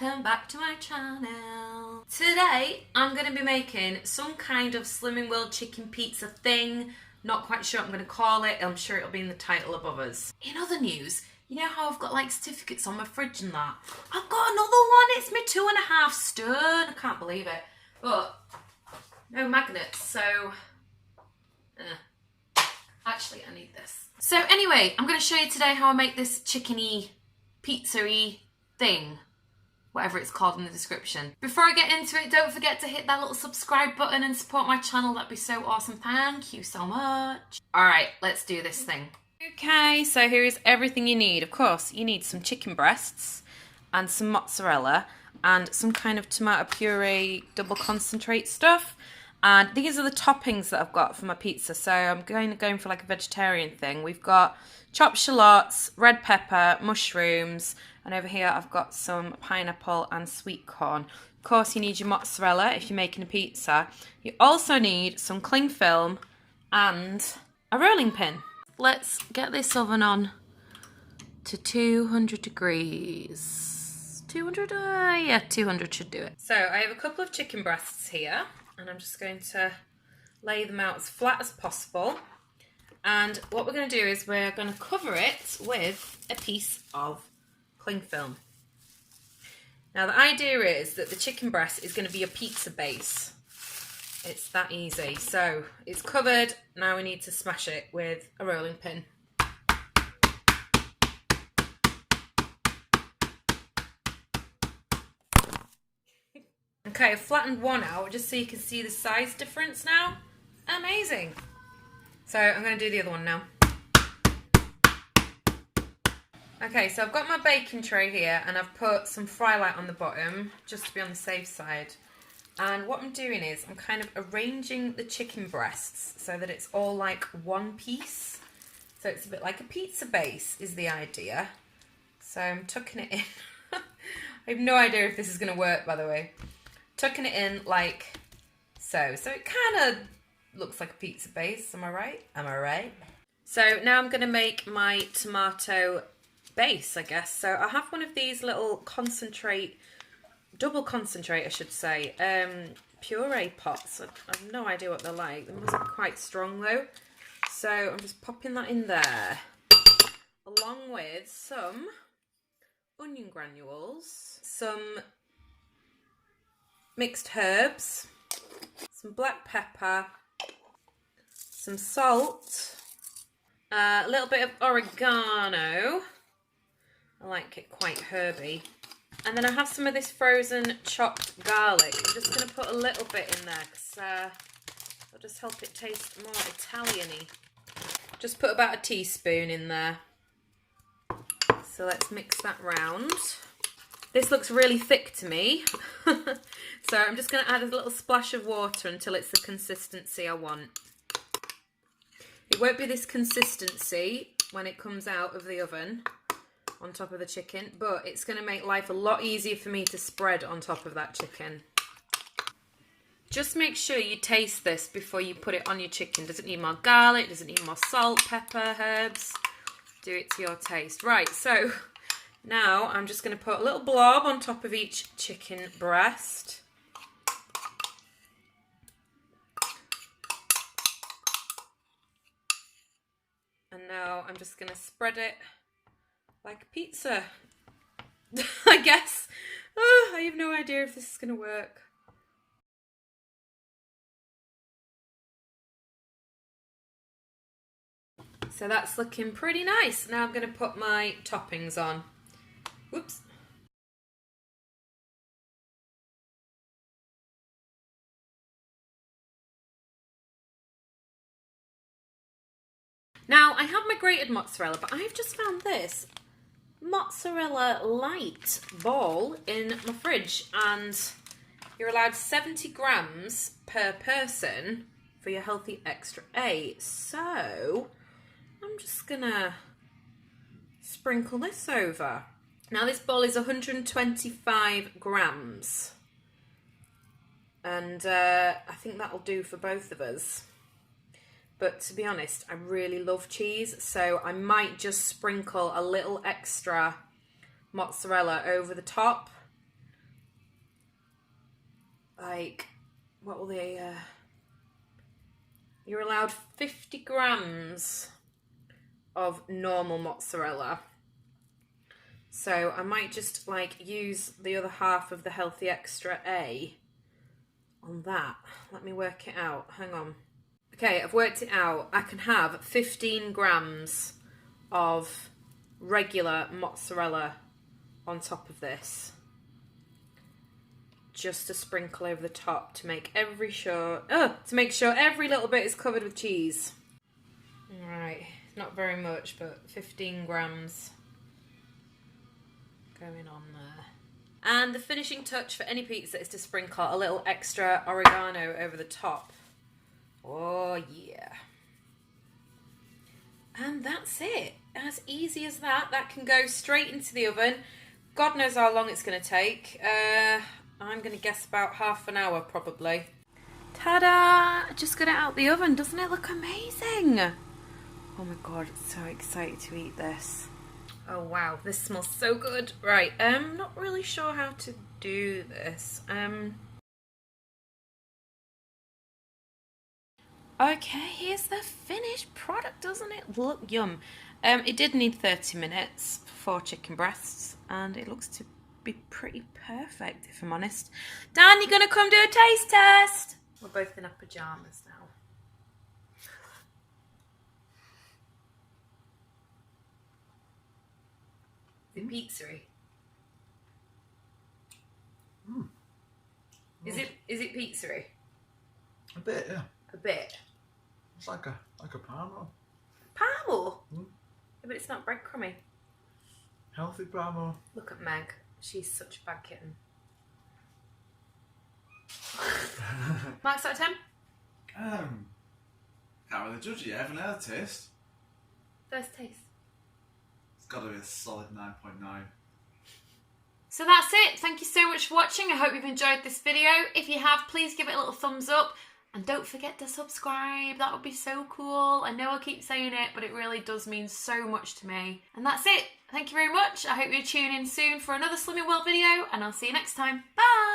welcome back to my channel. Today I'm going to be making some kind of Slimming World chicken pizza thing. Not quite sure what I'm going to call it. I'm sure it'll be in the title above us. In other news, you know how I've got like certificates on my fridge and that? I've got another one. It's my 2.5 stone. I can't believe it. But no magnets, so actually I need this. So anyway, I'm going to show you today how I make this chickeny, pizza-y thing, whatever it's called in the description. Before I get into it, don't forget to hit that little subscribe button and support my channel. That'd be so awesome. Thank you so much. All right, let's do this thing. Okay, so here is everything you need. Of course, you need some chicken breasts and some mozzarella and some kind of tomato puree double concentrate stuff. And these are the toppings that I've got for my pizza. So I'm going for like a vegetarian thing. We've got chopped shallots, red pepper, mushrooms, and over here I've got some pineapple and sweet corn. Of course, you need your mozzarella if you're making a pizza. You also need some cling film and a rolling pin. Let's get this oven on to 200 degrees. 200? Yeah, 200 should do it. So I have a couple of chicken breasts here, and I'm just going to lay them out as flat as possible. And what we're going to do is we're going to cover it with a piece of cling film. Now the idea is that the chicken breast is going to be a pizza base. It's that easy. So it's covered. Now we need to smash it with a rolling pin. Okay, I've flattened one out just so you can see the size difference now. Amazing. So I'm going to do the other one now. Okay, so I've got my baking tray here and I've put some fry light on the bottom just to be on the safe side. And what I'm doing is I'm kind of arranging the chicken breasts so that it's all like one piece. So it's a bit like a pizza base is the idea. So I'm tucking it in. I have no idea if this is going to work, by the way. Tucking it in like so. So it kind of looks like a pizza base. Am I right? Am I right? So now I'm going to make my tomato base, I guess. So I have one of these little concentrate, double concentrate I should say, puree pots. I have no idea what they're like. They must be quite strong though. So I'm just popping that in there along with some onion granules, some mixed herbs, some black pepper, some salt, a little bit of oregano. I like it quite herby. And then I have some of this frozen chopped garlic. I'm just going to put a little bit in there because it'll just help it taste more Italian-y. Just put about a teaspoon in there. So let's mix that round. This looks really thick to me. So I'm just going to add a little splash of water until it's the consistency I want. It won't be this consistency when it comes out of the oven on top of the chicken, but it's going to make life a lot easier for me to spread on top of that chicken. Just make sure you taste this before you put it on your chicken. Does it need more garlic? Does it need more salt, pepper, herbs? Do it to your taste. Right, so now I'm just going to put a little blob on top of each chicken breast. And now I'm just going to spread it like a pizza, I guess. Oh, I have no idea if this is going to work. So that's looking pretty nice. Now I'm going to put my toppings on. Whoops. Now, I have my grated mozzarella, but I've just found this mozzarella light ball in my fridge, and you're allowed 70 grams per person for your healthy extra A. So I'm just gonna sprinkle this over. Now this ball is 125 grams, and I think that'll do for both of us. But to be honest, I really love cheese, so I might just sprinkle a little extra mozzarella over the top. like, what will they, you're allowed 50 grams of normal mozzarella. So I might just like use the other half of the healthy extra A on that. Let me work it out. Hang on. Okay, I've worked it out. I can have 15 grams of regular mozzarella on top of this. Just to sprinkle over the top to make sure every little bit is covered with cheese. Right, not very much, but 15 grams going on there. And the finishing touch for any pizza is to sprinkle a little extra oregano over the top. Oh yeah. And that's it. As easy as that. That can go straight into the oven. God knows how long it's going to take. I'm going to guess about half an hour probably. Ta-da! I just got it out the oven. Doesn't it look amazing? Oh my god, so excited to eat this. Oh wow, this smells so good. Right, I'm not really sure how to do this. Okay, here's the finished product. Doesn't it look yum? It did need 30 minutes for 4 chicken breasts, and it looks to be pretty perfect, if I'm honest. Dan, you gonna come do a taste test? We're both in our pajamas now. The pizzeria. Is it pizzeria? A bit, yeah. A bit. It's like a parmo. Parmo? Yeah, but it's not breadcrumby. Healthy parmo. Look at Meg. She's such a bad kitten. Marks out of 10? Can't really judge it yet. I haven't had a taste. First taste. It's got to be a solid 9.9. So that's it. Thank you so much for watching. I hope you've enjoyed this video. If you have, please give it a little thumbs up. And don't forget to subscribe. That would be so cool. I know I keep saying it, but it really does mean so much to me. And that's it. Thank you very much. I hope you tune in soon for another Slimming World video, and I'll see you next time. Bye!